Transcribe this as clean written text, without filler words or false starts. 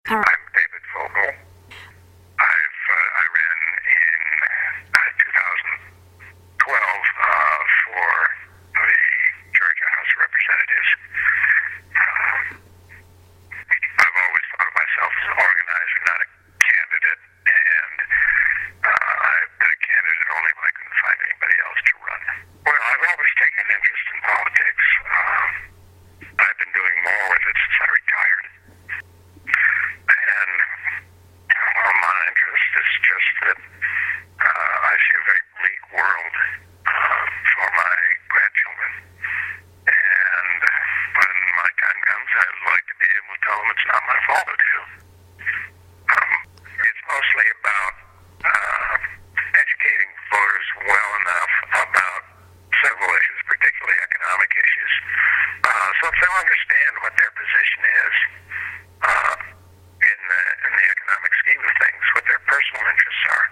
All right. I'm David Vogel. I ran in 2012 for the Georgia House of Representatives. I've always thought of myself as an organizer, not a candidate, and I've been a candidate only when I couldn't find anybody else to run. Well, I've always taken an interest in politics. I've been doing more with it since I retired. And my interest is just that I see a very bleak world for my grandchildren. And when my time comes, I'd like to be able to tell them it's not my fault to do. It's mostly about educating voters well enough about several issues, particularly economic issues. So if they'll understand what their position is in the economic scheme of things, what their personal interests are,